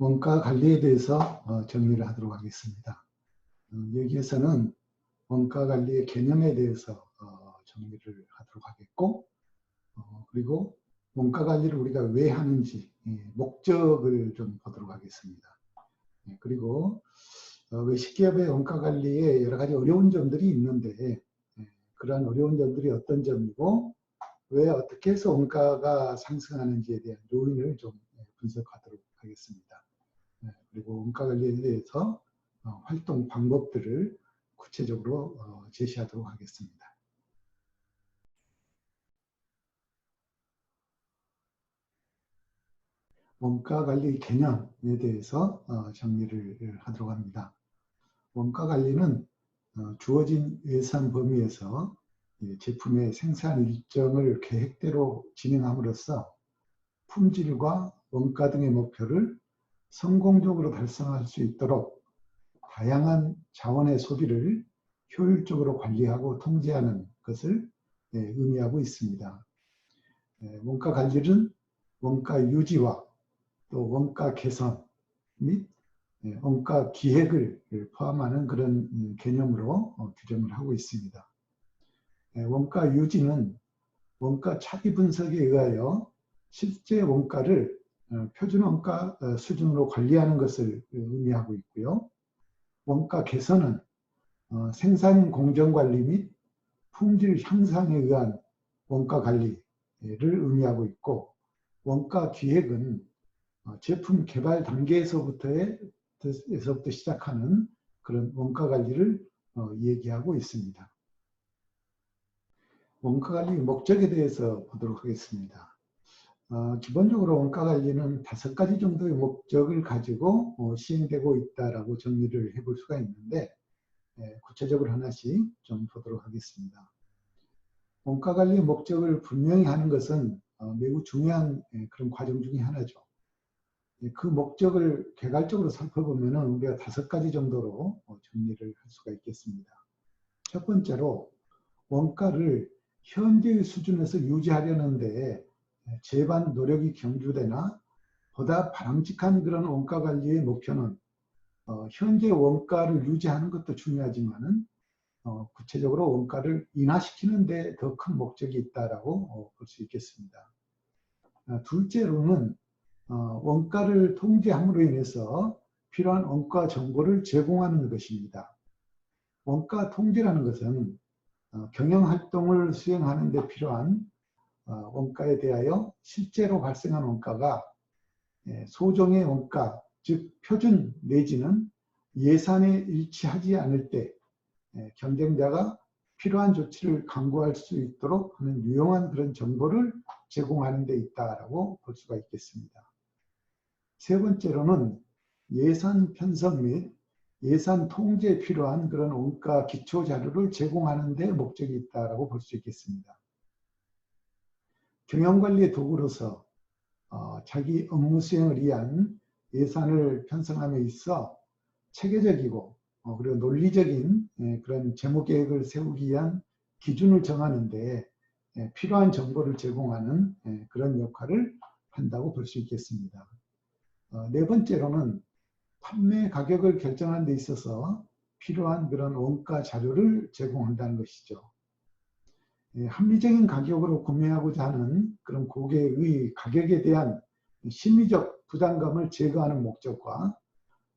원가 관리에 대해서 정리를 하도록 하겠습니다. 여기에서는 원가 관리의 개념에 대해서 정리를 하도록 하겠고, 그리고 원가 관리를 우리가 왜 하는지 목적을 좀 보도록 하겠습니다. 그리고 외식기업의 원가 관리에 여러 가지 어려운 점들이 있는데, 그러한 어려운 점들이 어떤 점이고 왜 어떻게 해서 원가가 상승하는지에 대한 요인을 좀 분석하도록 하겠습니다. 그리고 원가 관리에 대해서 활동 방법들을 구체적으로 제시하도록 하겠습니다. 원가 관리 개념에 대해서 정리를 하도록 합니다. 원가 관리는 주어진 예산 범위에서 제품의 생산 일정을 계획대로 진행함으로써 품질과 원가 등의 목표를 성공적으로 달성할 수 있도록 다양한 자원의 소비를 효율적으로 관리하고 통제하는 것을 의미하고 있습니다. 원가 관리는 원가 유지와 또 원가 개선 및 원가 기획을 포함하는 그런 개념으로 규정을 하고 있습니다. 원가 유지는 원가 차기 분석에 의하여 실제 원가를 표준 원가 수준으로 관리하는 것을 의미하고 있고요. 원가 개선은 생산 공정 관리 및 품질 향상에 의한 원가 관리를 의미하고 있고, 원가 기획은 제품 개발 단계에서부터 시작하는 그런 원가 관리를 얘기하고 있습니다. 원가 관리 목적에 대해서 보도록 하겠습니다. 기본적으로 원가 관리는 5가지 정도의 목적을 가지고 시행되고 있다라고 정리를 해볼 수가 있는데, 구체적으로 하나씩 좀 보도록 하겠습니다. 원가 관리의 목적을 분명히 하는 것은 매우 중요한 그런 과정 중에 하나죠. 그 목적을 개괄적으로 살펴보면 우리가 5가지 정도로 정리를 할 수가 있겠습니다. 첫 번째로 원가를 현재의 수준에서 유지하려는 데 제반 노력이 경주되나 보다 바람직한 그런 원가 관리의 목표는 현재 원가를 유지하는 것도 중요하지만 구체적으로 원가를 인하시키는 데 더 큰 목적이 있다라고 볼 수 있겠습니다. 둘째로는 원가를 통제함으로 인해서 필요한 원가 정보를 제공하는 것입니다. 원가 통제라는 것은 경영활동을 수행하는 데 필요한 원가에 대하여 실제로 발생한 원가가 소정의 원가, 즉 표준 내지는 예산에 일치하지 않을 때 경쟁자가 필요한 조치를 강구할 수 있도록 하는 유용한 그런 정보를 제공하는 데 있다라고 볼 수가 있겠습니다. 세 번째로는 예산 편성 및 예산 통제에 필요한 그런 원가 기초 자료를 제공하는 데 목적이 있다라고 볼 수 있겠습니다. 경영관리의 도구로서 자기 업무 수행을 위한 예산을 편성함에 있어 체계적이고 그리고 논리적인 그런 재무계획을 세우기 위한 기준을 정하는 데 필요한 정보를 제공하는 그런 역할을 한다고 볼 수 있겠습니다. 네 번째로는 판매 가격을 결정하는 데 있어서 필요한 그런 원가 자료를 제공한다는 것이죠. 합리적인 가격으로 구매하고자 하는 그런 고객의 가격에 대한 심리적 부담감을 제거하는 목적과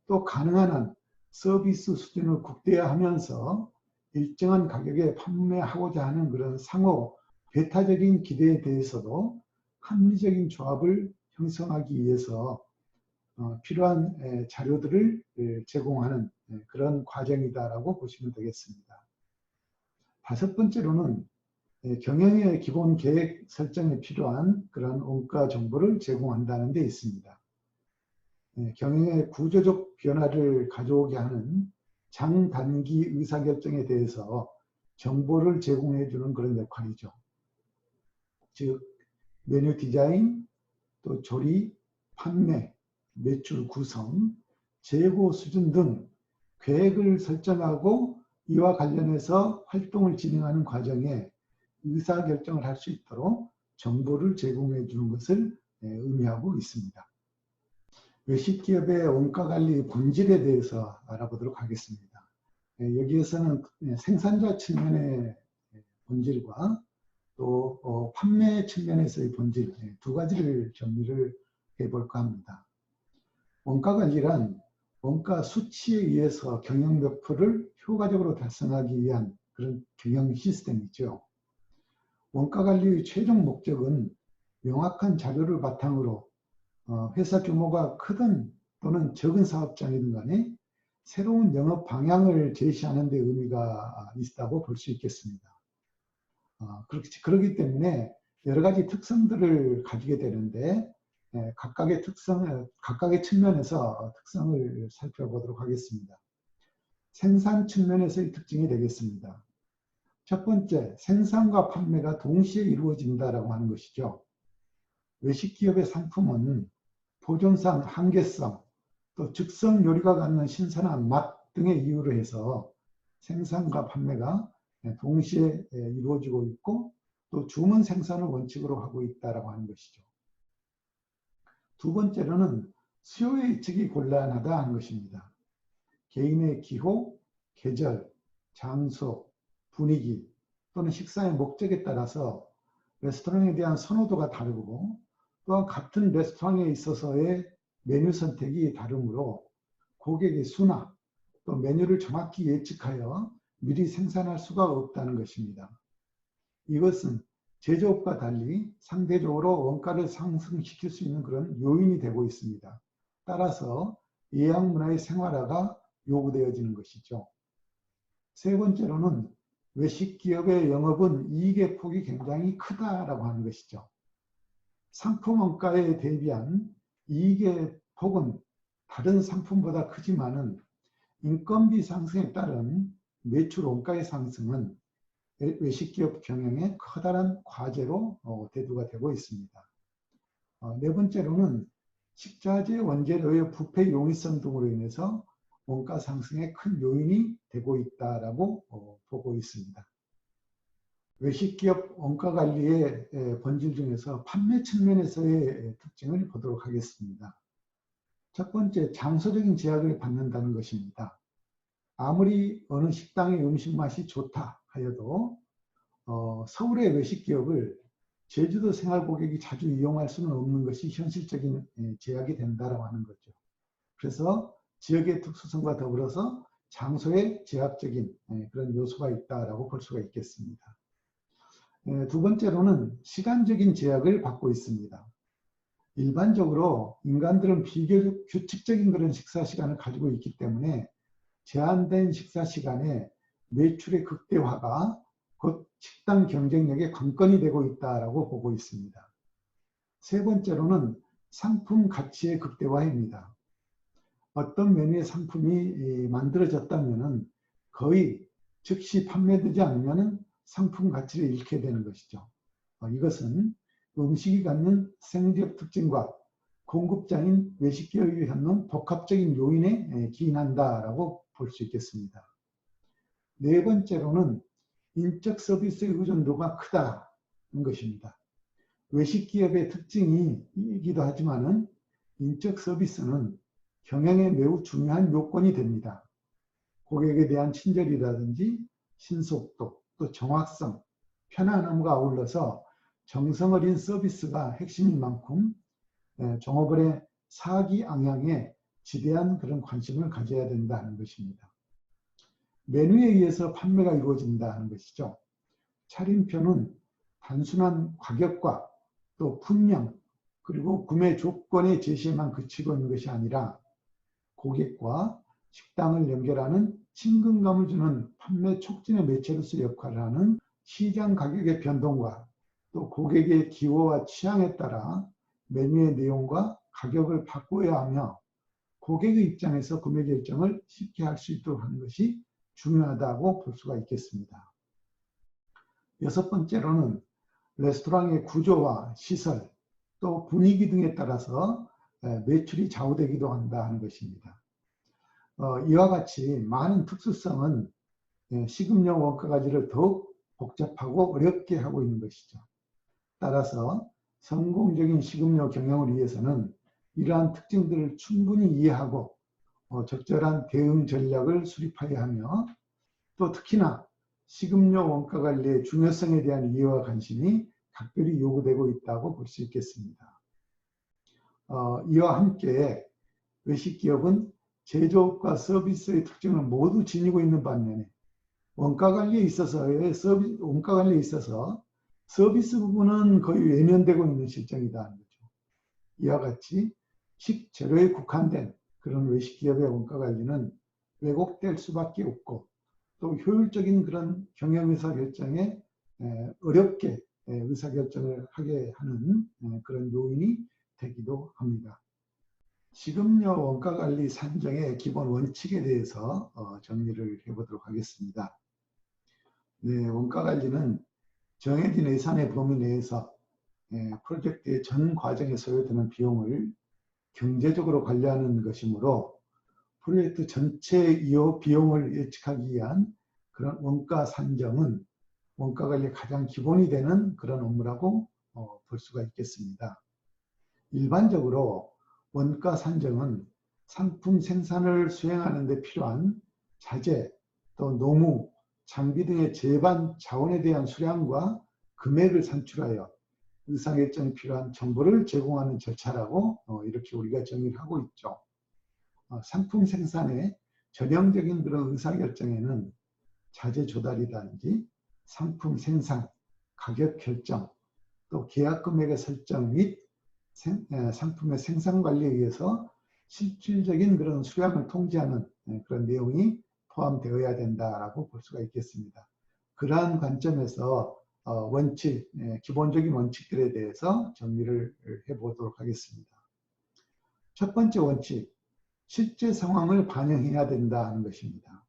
또 가능한 한 서비스 수준을 극대화하면서 일정한 가격에 판매하고자 하는 그런 상호 배타적인 기대에 대해서도 합리적인 조합을 형성하기 위해서 필요한 자료들을 제공하는 그런 과정이다라고 보시면 되겠습니다. 5번째로는 경영의 기본 계획 설정에 필요한 그런 원가 정보를 제공한다는 데 있습니다. 경영의 구조적 변화를 가져오게 하는 장단기 의사결정에 대해서 정보를 제공해 주는 그런 역할이죠. 즉 메뉴 디자인, 또 조리, 판매, 매출 구성, 재고 수준 등 계획을 설정하고 이와 관련해서 활동을 진행하는 과정에 의사결정을 할 수 있도록 정보를 제공해 주는 것을 의미하고 있습니다. 외식 기업의 원가 관리 본질에 대해서 알아보도록 하겠습니다. 여기에서는 생산자 측면의 본질과 또 판매 측면에서의 본질 두 가지를 정리를 해볼까 합니다. 원가 관리란 원가 수치에 의해서 경영 목표를 효과적으로 달성하기 위한 그런 경영 시스템이죠. 원가 관리의 최종 목적은 명확한 자료를 바탕으로 회사 규모가 크든 또는 적은 사업장이든 간에 새로운 영업 방향을 제시하는 데 의미가 있다고 볼 수 있겠습니다. 그렇기 때문에 여러 가지 특성들을 가지게 되는데 각각의 측면에서 특성을 살펴보도록 하겠습니다. 생산 측면에서의 특징이 되겠습니다. 첫 번째, 생산과 판매가 동시에 이루어진다라고 하는 것이죠. 외식기업의 상품은 보존성, 한계성, 또 즉석 요리가 갖는 신선한 맛 등의 이유로 해서 생산과 판매가 동시에 이루어지고 있고 또 주문 생산을 원칙으로 하고 있다고 하는 것이죠. 두 번째로는 수요 예측이 곤란하다 하는 것입니다. 개인의 기호, 계절, 장소, 분위기 또는 식사의 목적에 따라서 레스토랑에 대한 선호도가 다르고 또한 같은 레스토랑에 있어서의 메뉴 선택이 다르므로 고객의 수나 또 메뉴를 정확히 예측하여 미리 생산할 수가 없다는 것입니다. 이것은 제조업과 달리 상대적으로 원가를 상승시킬 수 있는 그런 요인이 되고 있습니다. 따라서 예약 문화의 생활화가 요구되어지는 것이죠. 세 번째로는 외식 기업의 영업은 이익의 폭이 굉장히 크다라고 하는 것이죠. 상품 원가에 대비한 이익의 폭은 다른 상품보다 크지만은 인건비 상승에 따른 매출 원가의 상승은 외식기업 경영의 커다란 과제로 대두가 되고 있습니다. 네 번째로는 식자재 원재료의 부패 용이성 등으로 인해서 원가 상승의 큰 요인이 되고 있다라고 보고 있습니다. 외식기업 원가 관리의 본질 중에서 판매 측면에서의 특징을 보도록 하겠습니다. 첫 번째, 장소적인 제약을 받는다는 것입니다. 아무리 어느 식당의 음식 맛이 좋다 하여도 서울의 외식기업을 제주도 생활 고객이 자주 이용할 수는 없는 것이 현실적인 제약이 된다고 하는 거죠. 그래서 지역의 특수성과 더불어서 장소의 제약적인 그런 요소가 있다고 볼 수가 있겠습니다. 두 번째로는 시간적인 제약을 받고 있습니다. 일반적으로 인간들은 비교적 규칙적인 그런 식사 시간을 가지고 있기 때문에 제한된 식사 시간에 매출의 극대화가 곧 식당 경쟁력의 관건이 되고 있다고 보고 있습니다. 세 번째로는 상품 가치의 극대화입니다. 어떤 메뉴의 상품이 만들어졌다면 거의 즉시 판매되지 않으면 상품 가치를 잃게 되는 것이죠. 이것은 음식이 갖는 생리적 특징과 공급자인 외식기업이 갖는 복합적인 요인에 기인한다라고 볼 수 있겠습니다. 네 번째로는 인적 서비스의 의존도가 크다는 것입니다. 외식기업의 특징이기도 하지만은 인적 서비스는 경영에 매우 중요한 요건이 됩니다. 고객에 대한 친절이라든지 신속도, 또 정확성, 편안함과 아울러서 정성 어린 서비스가 핵심인 만큼 종업원의 사기앙양에 지대한 그런 관심을 가져야 된다는 것입니다. 메뉴에 의해서 판매가 이루어진다는 것이죠. 차림표는 단순한 가격과 또 품명 그리고 구매 조건의 제시에만 그치고 있는 것이 아니라 고객과 식당을 연결하는 친근감을 주는 판매 촉진의 매체로서 역할을 하는 시장 가격의 변동과 또 고객의 기호와 취향에 따라 메뉴의 내용과 가격을 바꾸어야 하며 고객의 입장에서 구매 결정을 쉽게 할 수 있도록 하는 것이 중요하다고 볼 수가 있겠습니다. 여섯 번째로는 레스토랑의 구조와 시설, 또 분위기 등에 따라서 매출이 좌우되기도 한다는 것입니다. 이와 같이 많은 특수성은 식음료 원가 관리를 더욱 복잡하고 어렵게 하고 있는 것이죠. 따라서 성공적인 식음료 경영을 위해서는 이러한 특징들을 충분히 이해하고 적절한 대응 전략을 수립하여야 하며, 또 특히나 식음료 원가 관리의 중요성에 대한 이해와 관심이 각별히 요구되고 있다고 볼 수 있겠습니다. 이와 함께 외식기업은 제조업과 서비스의 특징을 모두 지니고 있는 반면에 원가 관리에 있어서 서비스 부분은 거의 외면되고 있는 실정이다. 이와 같이 식재료에 국한된 그런 외식기업의 원가 관리는 왜곡될 수밖에 없고, 또 효율적인 그런 경영 의사결정에 어렵게 의사결정을 하게 하는 그런 요인이 되기도 합니다. 식음료 원가관리 산정의 기본 원칙에 대해서 정리를 해보도록 하겠습니다. 네, 원가관리는 정해진 예산의 범위 내에서 프로젝트의 전 과정에 소요되는 비용을 경제적으로 관리하는 것이므로, 프로젝트 전체 비용을 예측하기 위한 그런 원가 산정은 원가 관리의 가장 기본이 되는 그런 업무라고 볼 수가 있겠습니다. 일반적으로 원가 산정은 상품 생산을 수행하는 데 필요한 자재, 또 노무, 장비 등의 재반 자원에 대한 수량과 금액을 산출하여 의사결정에 필요한 정보를 제공하는 절차라고 이렇게 우리가 정의를 하고 있죠. 상품 생산의 전형적인 그런 의사결정에는 자재 조달이라든지 상품 생산, 가격 결정, 또 계약 금액의 설정 및 상품의 생산 관리에 의해서 실질적인 그런 수량을 통제하는 그런 내용이 포함되어야 된다라고 볼 수가 있겠습니다. 그러한 관점에서 기본적인 원칙들에 대해서 정리를 해보도록 하겠습니다. 첫 번째 원칙, 실제 상황을 반영해야 된다는 것입니다.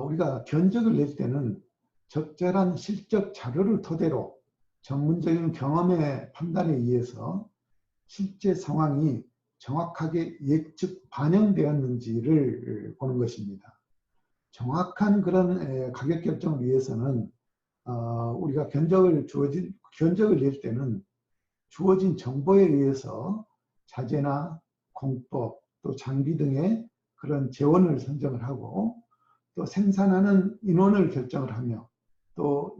우리가 견적을 낼 때는 적절한 실적 자료를 토대로 전문적인 경험의 판단에 의해서 실제 상황이 정확하게 예측 반영되었는지를 보는 것입니다. 정확한 그런 가격 결정을 위해서는 우리가 견적을 낼 때는 주어진 정보에 의해서 자재나 공법, 또 장비 등의 그런 재원을 선정을 하고, 또 생산하는 인원을 결정을 하며, 또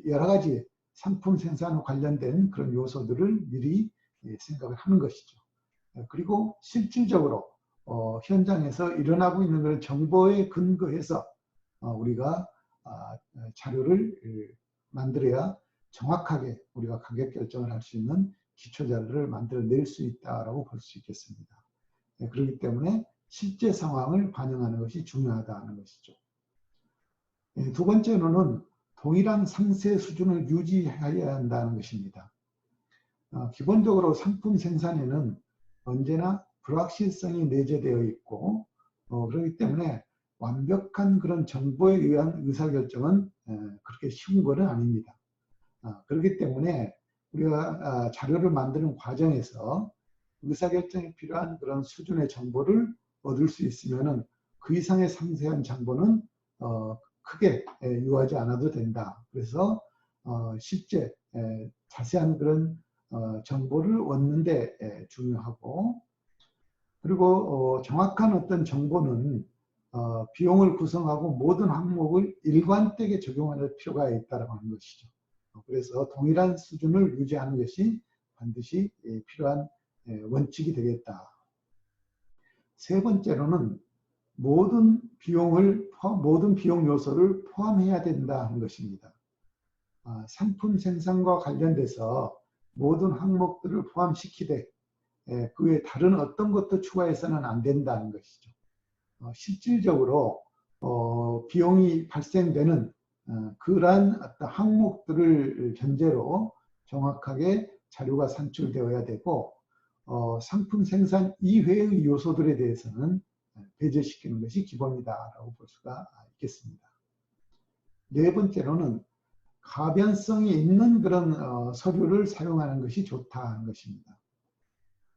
여러 가지 상품 생산과 관련된 그런 요소들을 미리 생각을 하는 것이죠. 그리고 실질적으로 현장에서 일어나고 있는 그런 정보에 근거해서 우리가 자료를 만들어야 정확하게 우리가 가격 결정을 할 수 있는 기초 자료를 만들어낼 수 있다고 볼 수 있겠습니다. 그렇기 때문에 실제 상황을 반영하는 것이 중요하다는 것이죠. 두 번째로는 동일한 상세 수준을 유지해야 한다는 것입니다. 기본적으로 상품 생산에는 언제나 불확실성이 내재되어 있고, 그렇기 때문에 완벽한 그런 정보에 의한 의사결정은 그렇게 쉬운 것은 아닙니다. 그렇기 때문에 우리가 자료를 만드는 과정에서 의사결정에 필요한 그런 수준의 정보를 얻을 수 있으면 그 이상의 상세한 정보는 크게 요하지 않아도 된다. 그래서 실제 자세한 그런 정보를 얻는데 중요하고, 그리고 정확한 어떤 정보는 비용을 구성하고 모든 항목을 일관되게 적용할 필요가 있다고 하는 것이죠. 그래서 동일한 수준을 유지하는 것이 반드시 필요한 원칙이 되겠다. 세 번째로는 모든 비용 요소를 포함해야 된다는 것입니다. 상품 생산과 관련돼서 모든 항목들을 포함시키되 그 외에 다른 어떤 것도 추가해서는 안 된다는 것이죠. 실질적으로 비용이 발생되는 그러한 어떤 항목들을 전제로 정확하게 자료가 산출되어야 되고, 상품 생산 이외의 요소들에 대해서는 배제시키는 것이 기본이다라고 볼 수가 있겠습니다. 네 번째로는 가변성이 있는 그런 서류를 사용하는 것이 좋다는 것입니다.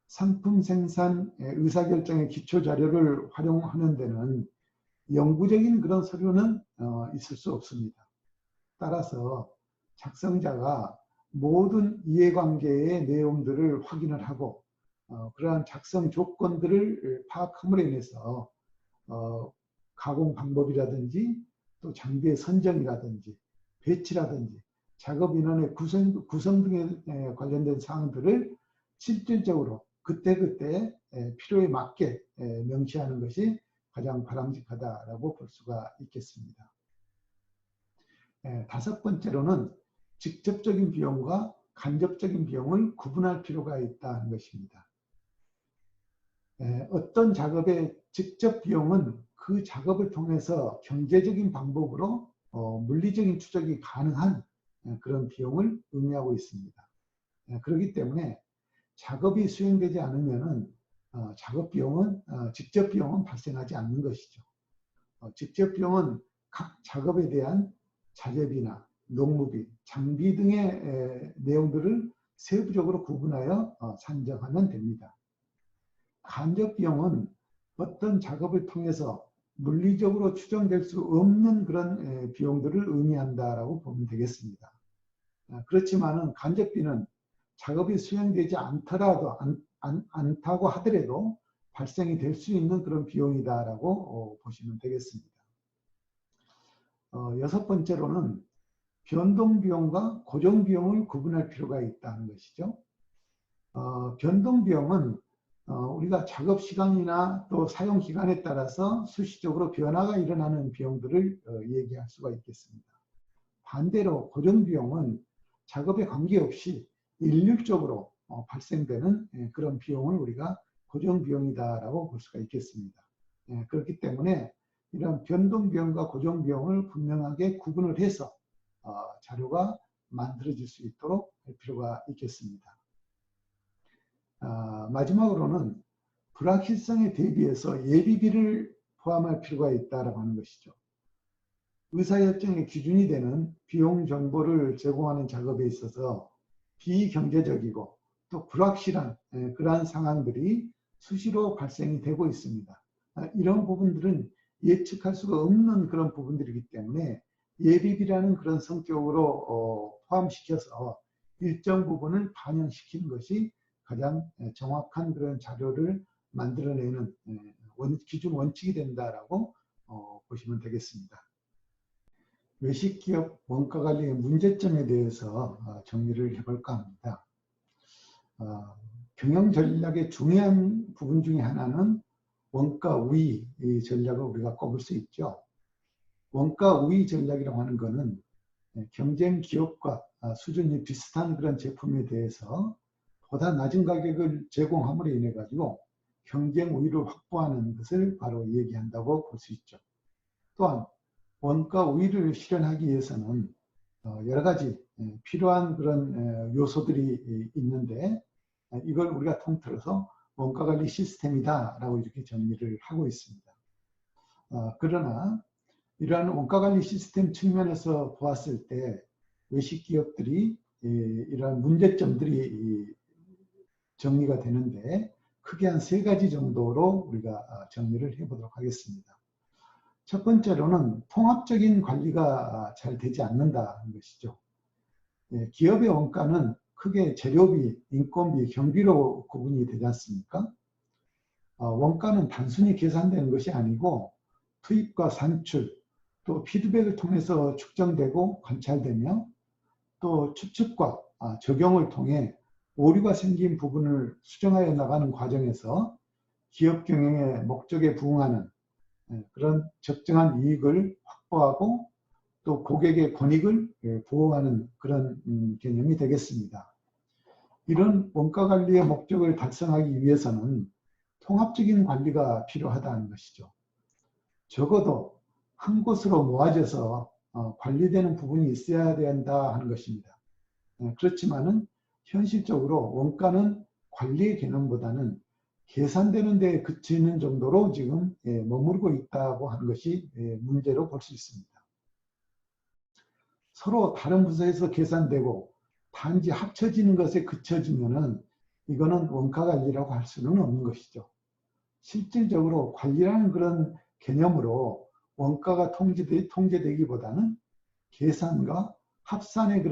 상품 생산 의사결정의 기초 자료를 활용하는 데는 영구적인 그런 서류는 있을 수 없습니다. 따라서 작성자가 모든 이해관계의 내용들을 확인을 하고 그러한 작성 조건들을 파악함으로 인해서 가공 방법이라든지 또 장비의 선정이라든지 배치라든지 작업 인원의 구성 등에 관련된 사항들을 실질적으로 그때그때 필요에 맞게 명시하는 것이 가장 바람직하다라고 볼 수가 있겠습니다. 다섯 번째로는 직접적인 비용과 간접적인 비용을 구분할 필요가 있다는 것입니다. 어떤 작업의 직접 비용은 그 작업을 통해서 경제적인 방법으로 물리적인 추적이 가능한 그런 비용을 의미하고 있습니다. 그렇기 때문에 작업이 수행되지 않으면 작업 비용은 직접 비용은 발생하지 않는 것이죠. 직접 비용은 각 작업에 대한 자재비나 농무비, 장비 등의 내용들을 세부적으로 구분하여 산정하면 됩니다. 간접 비용은 어떤 작업을 통해서 물리적으로 추정될 수 없는 그런 비용들을 의미한다라고 보면 되겠습니다. 그렇지만은 간접비는 작업이 수행되지 않다고 하더라도 발생이 될 수 있는 그런 비용이다라고 보시면 되겠습니다. 여섯 번째로는 변동비용과 고정비용을 구분할 필요가 있다는 것이죠. 변동비용은 우리가 작업 시간이나 또 사용 기간에 따라서 수시적으로 변화가 일어나는 비용들을 얘기할 수가 있겠습니다. 반대로 고정비용은 작업에 관계없이 일률적으로 발생되는 그런 비용을 우리가 고정비용이다라고 볼 수가 있겠습니다. 그렇기 때문에 이런 변동비용과 고정비용을 분명하게 구분을 해서 자료가 만들어질 수 있도록 할 필요가 있겠습니다. 마지막으로는 불확실성에 대비해서 예비비를 포함할 필요가 있다고 하는 것이죠. 의사협정의 기준이 되는 비용 정보를 제공하는 작업에 있어서 비경제적이고 또 불확실한 그러한 상황들이 수시로 발생이 되고 있습니다. 이런 부분들은 예측할 수가 없는 그런 부분들이기 때문에 예비비라는 그런 성격으로 포함시켜서 일정 부분을 반영시키는 것이 가장 정확한 그런 자료를 만들어내는 기준 원칙이 된다라고 보시면 되겠습니다. 외식기업 원가관리의 문제점에 대해서 정리를 해볼까 합니다. 경영전략의 중요한 부분 중에 하나는 원가 우위 전략을 우리가 꼽을 수 있죠. 원가 우위 전략이라고 하는 것은 경쟁 기업과 수준이 비슷한 그런 제품에 대해서 보다 낮은 가격을 제공함으로 인해 가지고 경쟁 우위를 확보하는 것을 바로 얘기한다고 볼 수 있죠. 또한 원가 우위를 실현하기 위해서는 여러 가지 필요한 그런 요소들이 있는데 이걸 우리가 통틀어서 원가관리 시스템이다라고 이렇게 정리를 하고 있습니다. 그러나 이러한 원가관리 시스템 측면에서 보았을 때 외식기업들이 이러한 문제점들이 정리가 되는데 크게 한 세 가지 정도로 우리가 정리를 해보도록 하겠습니다. 첫 번째로는 통합적인 관리가 잘 되지 않는다는 것이죠. 기업의 원가는 크게 재료비, 인건비, 경비로 구분이 되지 않습니까? 원가는 단순히 계산되는 것이 아니고 투입과 산출, 또 피드백을 통해서 측정되고 관찰되며 또 추측과 적용을 통해 오류가 생긴 부분을 수정하여 나가는 과정에서 기업 경영의 목적에 부응하는 그런 적정한 이익을 확보하고 또 고객의 권익을 보호하는 그런 개념이 되겠습니다. 이런 원가관리의 목적을 달성하기 위해서는 통합적인 관리가 필요하다는 것이죠. 적어도 한 곳으로 모아져서 관리되는 부분이 있어야 된다 하는 것입니다. 그렇지만은 현실적으로 원가는 관리의 개념보다는 계산되는 데 그치는 정도로 지금 머무르고 있다고 하는 것이 문제로 볼 수 있습니다. 서로 다른 부서에서 계산되고 단지 합쳐지는 것에 그쳐지면은 이거는 원가관리라고 할 수는 없는 것이죠. 실질적으로 관리라는 그런 개념으로 원가가 통제되기보다는 계산과 합산에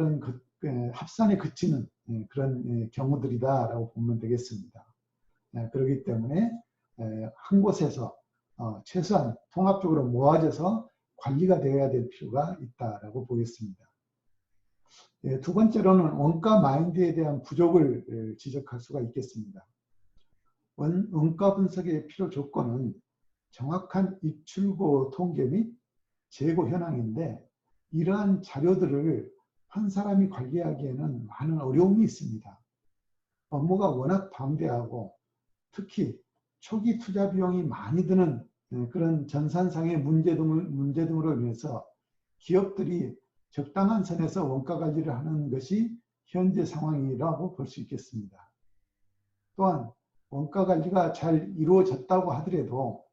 그치는 그런 경우들이다라고 보면 되겠습니다. 그렇기 때문에 한 곳에서 최소한 통합적으로 모아져서 관리가 되어야 될 필요가 있다라고 보겠습니다. 두 번째로는 원가 마인드에 대한 부족을 지적할 수가 있겠습니다. 원가 분석의 필요 조건은 정확한 입출고 통계 및 재고 현황인데 이러한 자료들을 한 사람이 관리하기에는 많은 어려움이 있습니다. 업무가 워낙 방대하고 특히 초기 투자 비용이 많이 드는 그런 전산상의 문제 등으로 인해서 기업들이 적당한 선에서 원가 관리를 하는 것이 현재 상황이라고 볼 수 있겠습니다. 또한 원가 관리가 잘 이루어졌다고 하더라도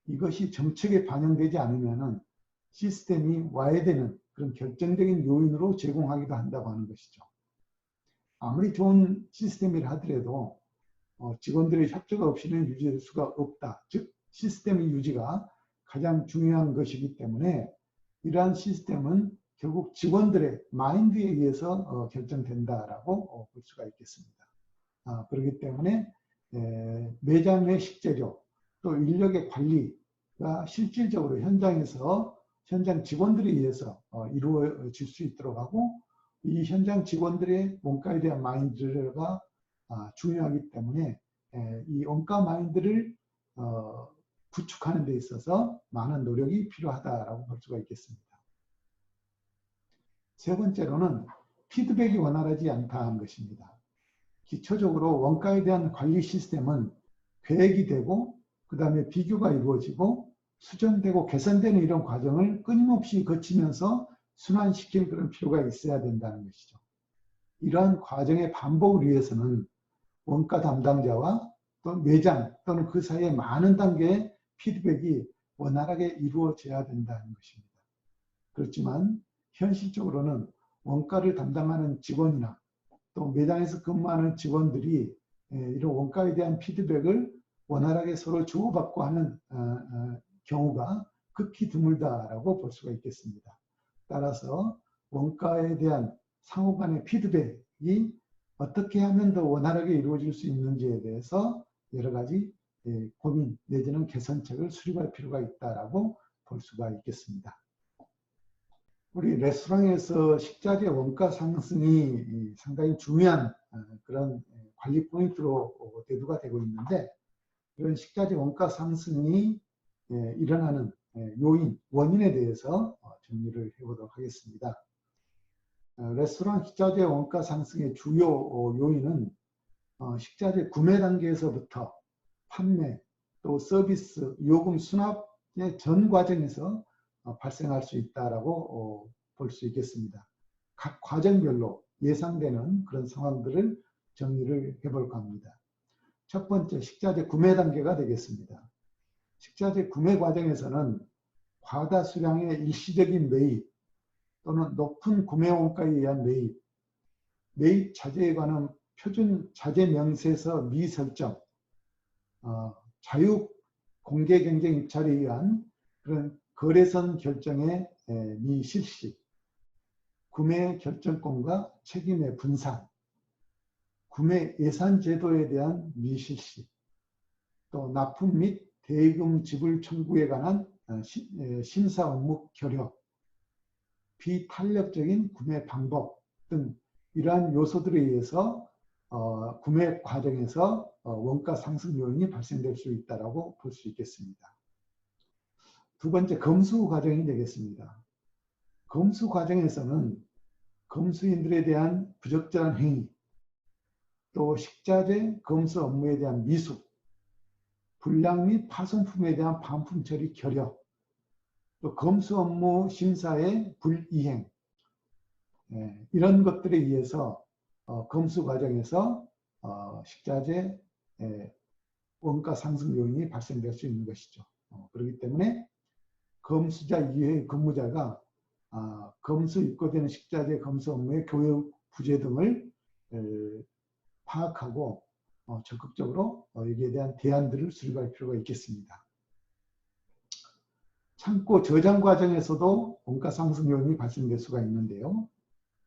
이것이 정책에 반영되지 않으면 시스템이 와해되는 그런 결정적인 요인으로 제공하기도 한다고 하는 것이죠. 아무리 좋은 시스템이라 하더라도 직원들의 협조 없이는 유지될 수가 없다. 즉 시스템의 유지가 가장 중요한 것이기 때문에 이러한 시스템은 결국 직원들의 마인드에 의해서 결정된다라고 볼 수가 있겠습니다. 그렇기 때문에 매장 내 식재료 또 인력의 관리가 실질적으로 현장에서 현장 직원들에 의해서 이루어질 수 있도록 하고 이 현장 직원들의 원가에 대한 마인드가 중요하기 때문에 이 원가 마인드를 구축하는 데 있어서 많은 노력이 필요하다라고 볼 수가 있겠습니다. 세 번째로는 피드백이 원활하지 않다는 것입니다. 기초적으로 원가에 대한 관리 시스템은 계획이 되고 그 다음에 비교가 이루어지고 수정되고 개선되는 이런 과정을 끊임없이 거치면서 순환시킬 그런 필요가 있어야 된다는 것이죠. 이러한 과정의 반복을 위해서는 원가 담당자와 또 매장 또는 그 사이에 많은 단계의 피드백이 원활하게 이루어져야 된다는 것입니다. 그렇지만 현실적으로는 원가를 담당하는 직원이나 또 매장에서 근무하는 직원들이 이런 원가에 대한 피드백을 원활하게 서로 주고받고 하는 경우가 극히 드물다라고 볼 수가 있겠습니다. 따라서 원가에 대한 상호 간의 피드백이 어떻게 하면 더 원활하게 이루어질 수 있는지에 대해서 여러 가지 고민 내지는 개선책을 수립할 필요가 있다라고 볼 수가 있겠습니다. 우리 레스토랑에서 식자재 원가 상승이 상당히 중요한 그런 관리 포인트로 대두가 되고 있는데 이런 식자재 원가 상승이 일어나는 요인, 원인에 대해서 정리를 해보도록 하겠습니다. 레스토랑 식자재 원가 상승의 주요 요인은 식자재 구매 단계에서부터 판매, 또 서비스, 요금 수납의 전 과정에서 발생할 수 있다라고 볼 수 있겠습니다. 각 과정별로 예상되는 그런 상황들을 정리를 해볼까 합니다. 첫 번째, 식자재 구매 단계가 되겠습니다. 식자재 구매 과정에서는 과다 수량의 일시적인 매입 또는 높은 구매 원가에 의한 매입, 매입 자재에 관한 표준 자재 명세서 미설정, 자유 공개 경쟁 입찰에 의한 그런 거래선 결정의 미실시, 구매 결정권과 책임의 분산, 구매 예산 제도에 대한 미실시, 또 납품 및 대금 지불 청구에 관한 심사 업무 결여, 비탄력적인 구매 방법 등 이러한 요소들에 의해서 구매 과정에서 원가 상승 요인이 발생될 수 있다고 볼 수 있겠습니다. 두 번째, 검수 과정이 되겠습니다. 검수 과정에서는 검수인들에 대한 부적절한 행위, 또 식자재 검수 업무에 대한 미숙, 불량 및 파손품에 대한 반품 처리 결여, 또 검수 업무 심사의 불이행, 이런 것들에 의해서 검수 과정에서 식자재 원가 상승 요인이 발생될 수 있는 것이죠. 그렇기 때문에 검수자 이외의 근무자가 검수 입고되는 식자재 검수 업무의 교육 부재 등을 파악하고 적극적으로 여기에 대한 대안들을 수립할 필요가 있겠습니다. 창고 저장 과정에서도 원가 상승 요인이 발생될 수가 있는데요.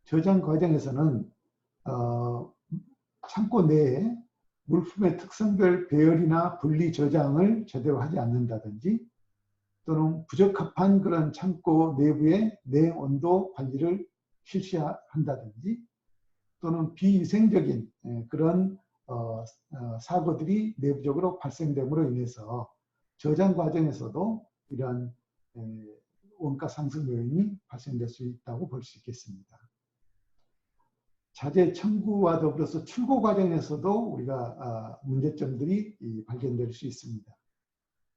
저장 과정에서는 창고 내에 물품의 특성별 배열이나 분리 저장을 제대로 하지 않는다든지, 또는 부적합한 그런 창고 내부의 내온도 관리를 실시한다든지, 또는 비위생적인 그런 사고들이 내부적으로 발생됨으로 인해서 저장 과정에서도 이러한 원가 상승 요인이 발생될 수 있다고 볼 수 있겠습니다. 자재 청구와 더불어서 출고 과정에서도 우리가 문제점들이 발견될 수 있습니다.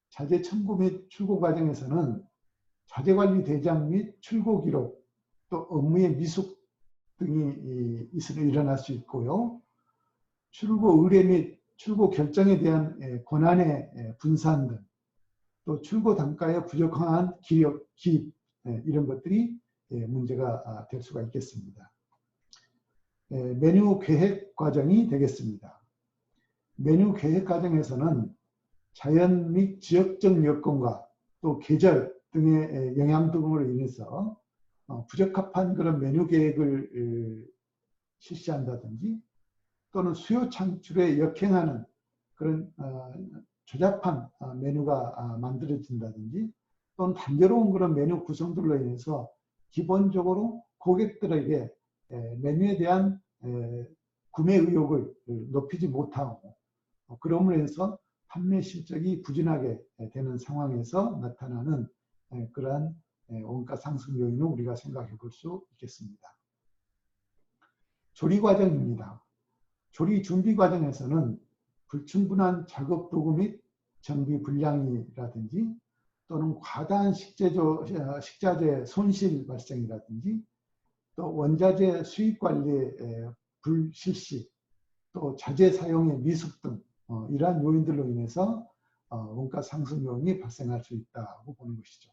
자재 청구 및 출고 과정에서는 자재관리 대장 및 출고 기록, 또 업무의 미숙 등이 일어날 수 있고요. 출고 의뢰 및 출고 결정에 대한 권한의 분산 등, 또 출고 단가의 부적합한 기입, 이런 것들이 문제가 될 수가 있겠습니다. 메뉴 계획 과정이 되겠습니다. 메뉴 계획 과정에서는 자연 및 지역적 여건과 또 계절 등의 영향 등으로 인해서 부적합한 그런 메뉴 계획을 실시한다든지, 또는 수요 창출에 역행하는 그런 조잡한 메뉴가 만들어진다든지, 또는 단조로운 그런 메뉴 구성들로 인해서 기본적으로 고객들에게 메뉴에 대한 구매 의욕을 높이지 못하고, 그럼으로 해서 판매 실적이 부진하게 되는 상황에서 나타나는 그러한 원가 상승 요인을 우리가 생각해 볼 수 있겠습니다. 조리 과정입니다. 조리 준비 과정에서는 불충분한 작업 도구 및 정비 불량이라든지, 또는 과다한 식자재 손실 발생이라든지, 또 원자재 수입 관리의 불실시, 또 자재 사용의 미숙 등 이러한 요인들로 인해서 원가 상승 요인이 발생할 수 있다고 보는 것이죠.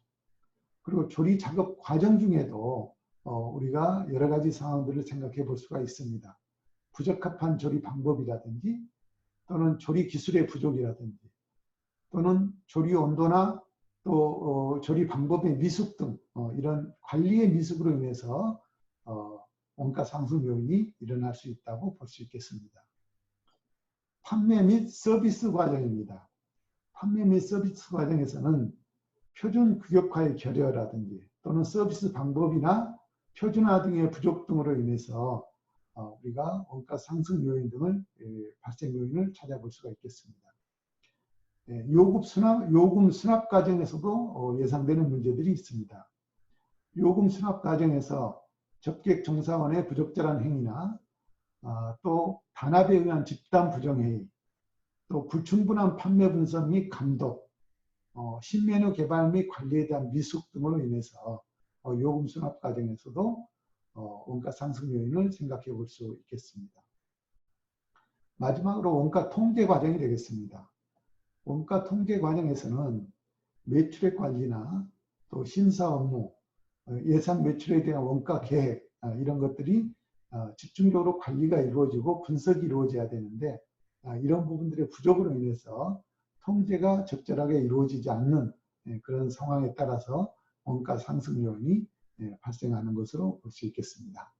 그리고 조리 작업 과정 중에도 우리가 여러 가지 상황들을 생각해 볼 수가 있습니다. 부적합한 조리 방법이라든지, 또는 조리 기술의 부족이라든지, 또는 조리 온도나 또 조리 방법의 미숙 등 이런 관리의 미숙으로 인해서 원가 상승 요인이 일어날 수 있다고 볼 수 있겠습니다. 판매 및 서비스 과정입니다. 판매 및 서비스 과정에서는 표준 규격화의 결여라든지, 또는 서비스 방법이나 표준화 등의 부족 등으로 인해서 우리가 원가 상승 요인 등을 발생 요인을 찾아볼 수가 있겠습니다. 요금 수납 과정에서도 예상되는 문제들이 있습니다. 요금 수납 과정에서 접객 종사원의 부적절한 행위나 또 단합에 의한 집단 부정행위, 또 불충분한 판매 분석 및 감독, 신메뉴 개발 및 관리에 대한 미숙 등으로 인해서 요금 수납 과정에서도 원가 상승 요인을 생각해 볼 수 있겠습니다. 마지막으로 원가 통계 과정이 되겠습니다. 원가 통계 과정에서는 매출액 관리나 또 심사 업무, 예상 매출에 대한 원가 계획, 이런 것들이 집중적으로 관리가 이루어지고 분석이 이루어져야 되는데, 이런 부분들의 부족으로 인해서 통제가 적절하게 이루어지지 않는 그런 상황에 따라서 원가 상승 요인이 발생하는 것으로 볼 수 있겠습니다.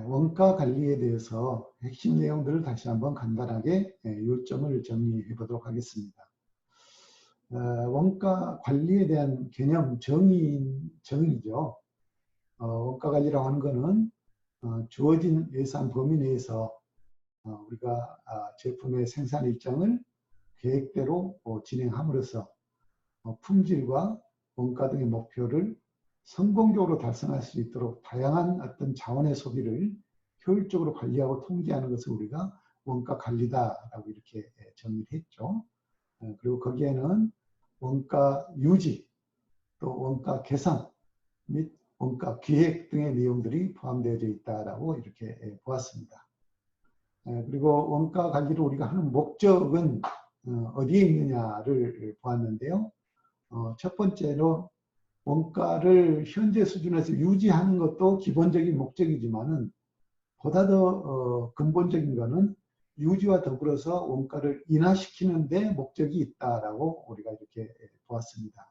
원가 관리에 대해서 핵심 내용들을 다시 한번 간단하게 요점을 정리해 보도록 하겠습니다. 원가 관리에 대한 개념 정의죠. 원가 관리라고 하는 것은 주어진 예산 범위 내에서 우리가 제품의 생산 일정을 계획대로 진행함으로써 품질과 원가 등의 목표를 성공적으로 달성할 수 있도록 다양한 어떤 자원의 소비를 효율적으로 관리하고 통제하는 것을 우리가 원가 관리다라고 이렇게 정의를 했죠. 그리고 거기에는 원가 유지, 또 원가 개선 및 원가 기획 등의 내용들이 포함되어 있다라고 이렇게 보았습니다. 그리고 원가 관리를 우리가 하는 목적은 어디에 있느냐를 보았는데요. 첫 번째로 원가를 현재 수준에서 유지하는 것도 기본적인 목적이지만은 보다 더 근본적인 것은 유지와 더불어서 원가를 인하시키는 데 목적이 있다라고 우리가 이렇게 보았습니다.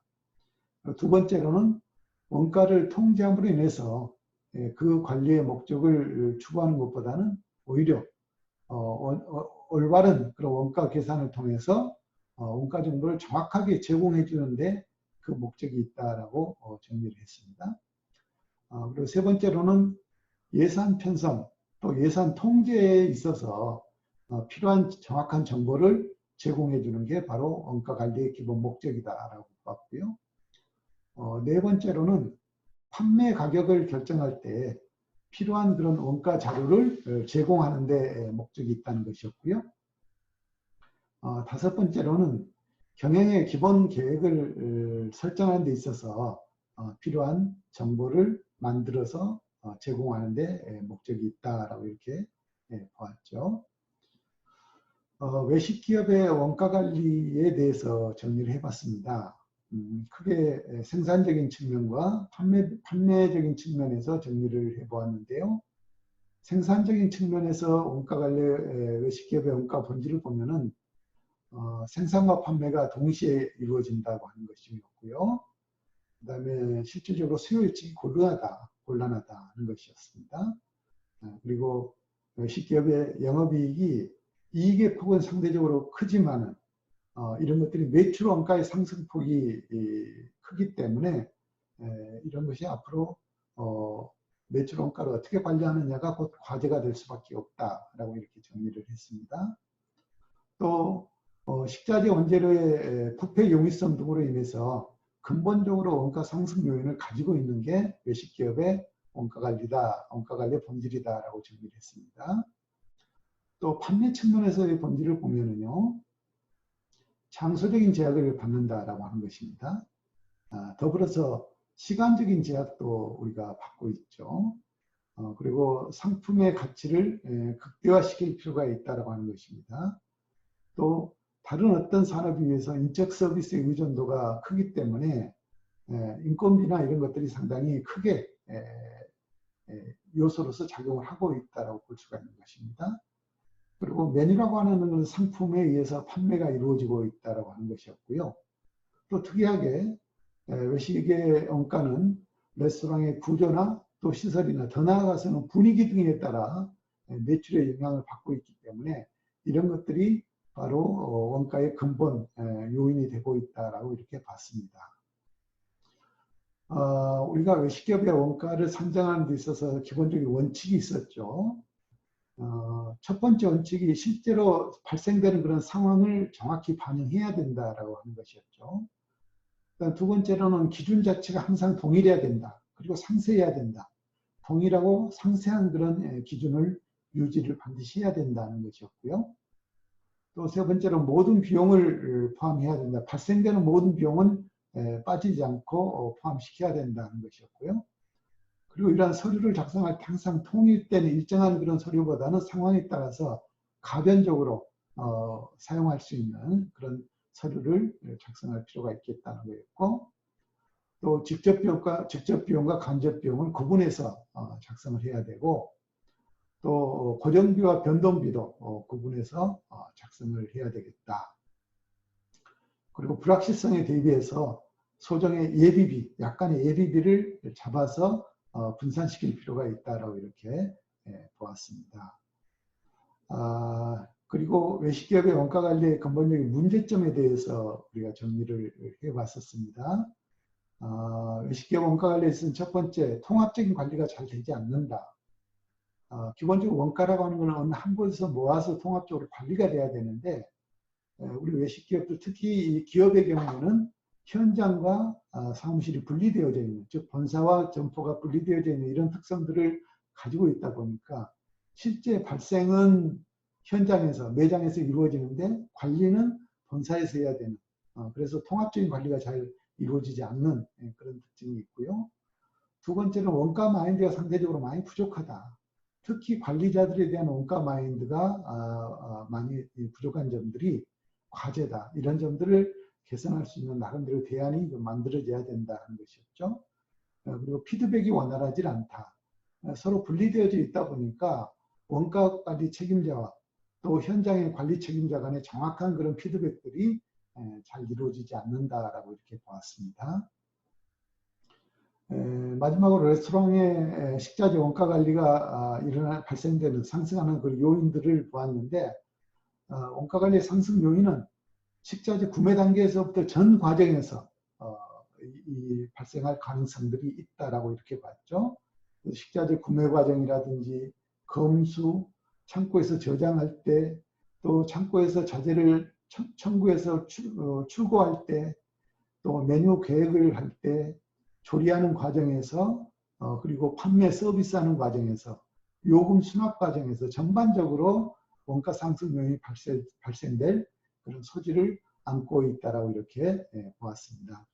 두 번째로는 원가를 통제함으로 인해서 그 관리의 목적을 추구하는 것보다는 오히려 올바른 그런 원가 계산을 통해서 원가 정보를 정확하게 제공해 주는데 그 목적이 있다라고 정리를 했습니다. 그리고 세 번째로는 예산 편성 또 예산 통제에 있어서 필요한 정확한 정보를 제공해 주는 게 바로 원가 관리의 기본 목적이다라고 봤고요. 네 번째로는 판매 가격을 결정할 때 필요한 그런 원가 자료를 제공하는 데 목적이 있다는 것이었고요. 다섯 번째로는 경영의 기본 계획을 설정하는 데 있어서 필요한 정보를 만들어서 제공하는 데 목적이 있다라고 이렇게 보았죠. 외식 기업의 원가 관리에 대해서 정리를 해봤습니다. 크게 생산적인 측면과 판매적인 측면에서 정리를 해보았는데요. 생산적인 측면에서 원가 관리, 외식기업의 원가 본질을 보면은 생산과 판매가 동시에 이루어진다고 하는 것이었고요. 그 다음에 실질적으로 수요 일정이 곤란하다 하는 것이었습니다. 그리고 외식기업의 영업이익이 이익의 폭은 상대적으로 크지만은 이런 것들이 매출 원가의 상승폭이 크기 때문에 이런 것이 앞으로 매출 원가를 어떻게 관리하느냐가 곧 과제가 될 수밖에 없다라고 이렇게 정리를 했습니다. 또 식자재 원재료의 부패 용이성 등으로 인해서 근본적으로 원가 상승 요인을 가지고 있는 게 외식기업의 원가 관리의 본질이다라고 정리를 했습니다. 또 판매 측면에서의 본질을 보면은요, 장소적인 제약을 받는다라고 하는 것입니다. 더불어서 시간적인 제약도 우리가 받고 있죠. 그리고 상품의 가치를 극대화시킬 필요가 있다고 하는 것입니다. 또 다른 어떤 산업에 비해서 인적 서비스의 의존도가 크기 때문에 인건비나 이런 것들이 상당히 크게 요소로서 작용을 하고 있다고 볼 수가 있는 것입니다. 그리고 메뉴라고 하는 것은 상품에 의해서 판매가 이루어지고 있다고 하는 것이었고요. 또 특이하게 외식의 원가는 레스토랑의 구조나 또 시설이나 더 나아가서는 분위기 등에 따라 매출에 영향을 받고 있기 때문에 이런 것들이 바로 원가의 근본 요인이 되고 있다라고 이렇게 봤습니다. 우리가 외식기업의 원가를 산정하는 데 있어서 기본적인 원칙이 있었죠. 첫 번째 원칙이 실제로 발생되는 그런 상황을 정확히 반영해야 된다라고 하는 것이었죠. 두 번째로는 기준 자체가 항상 동일해야 된다. 그리고 상세해야 된다. 동일하고 상세한 그런 기준을 유지를 반드시 해야 된다는 것이었고요. 또 세 번째로 모든 비용을 포함해야 된다. 발생되는 모든 비용은 빠지지 않고 포함시켜야 된다는 것이었고요. 그리고 이러한 서류를 작성할 때 항상 통일된 일정한 그런 서류보다는 상황에 따라서 가변적으로 사용할 수 있는 그런 서류를 작성할 필요가 있겠다는 거였고, 또 직접 비용과 간접 비용을 구분해서 작성을 해야 되고, 또 고정비와 변동비도 구분해서 작성을 해야 되겠다. 그리고 불확실성에 대비해서 소정의 예비비, 약간의 예비비를 잡아서 분산시킬 필요가 있다라고 이렇게 보았습니다. 그리고 외식기업의 원가 관리의 근본적인 문제점에 대해서 우리가 정리를 해봤었습니다. 외식기업 원가 관리에 있어서는 첫 번째, 통합적인 관리가 잘 되지 않는다. 기본적으로 원가라고 하는 것은 한 곳에서 모아서 통합적으로 관리가 돼야 되는데, 우리 외식기업들 특히 이 기업의 경우에는 현장과 사무실이 분리되어져 있는, 즉 본사와 점포가 분리되어져 있는 이런 특성들을 가지고 있다 보니까 실제 발생은 현장에서, 매장에서 이루어지는데 관리는 본사에서 해야 되는, 그래서 통합적인 관리가 잘 이루어지지 않는 그런 특징이 있고요. 두 번째는 원가 마인드가 상대적으로 많이 부족하다. 특히 관리자들에 대한 원가 마인드가 많이 부족한 점들이 과제다. 이런 점들을 개선할 수 있는 나름대로 대안이 만들어져야 된다는 것이었죠. 그리고 피드백이 원활하지 않다. 서로 분리되어져 있다 보니까 원가 관리 책임자와 또 현장의 관리 책임자 간의 정확한 그런 피드백들이 잘 이루어지지 않는다라고 이렇게 보았습니다. 마지막으로 레스토랑의 식자재 원가 관리가 발생되는 상승하는 그 요인들을 보았는데, 원가 관리 상승 요인은 식자재 구매 단계에서부터 전 과정에서 발생할 가능성들이 있다라고 이렇게 봤죠. 식자재 구매 과정이라든지 검수, 창고에서 저장할 때, 또 창고에서 자재를 청구해서 출고할 때, 또 메뉴 계획을 할 때, 조리하는 과정에서, 그리고 판매 서비스하는 과정에서, 요금 수납 과정에서 전반적으로 원가 상승 요인이 발생될 그런 소지를 안고 있다라고 이렇게 보았습니다.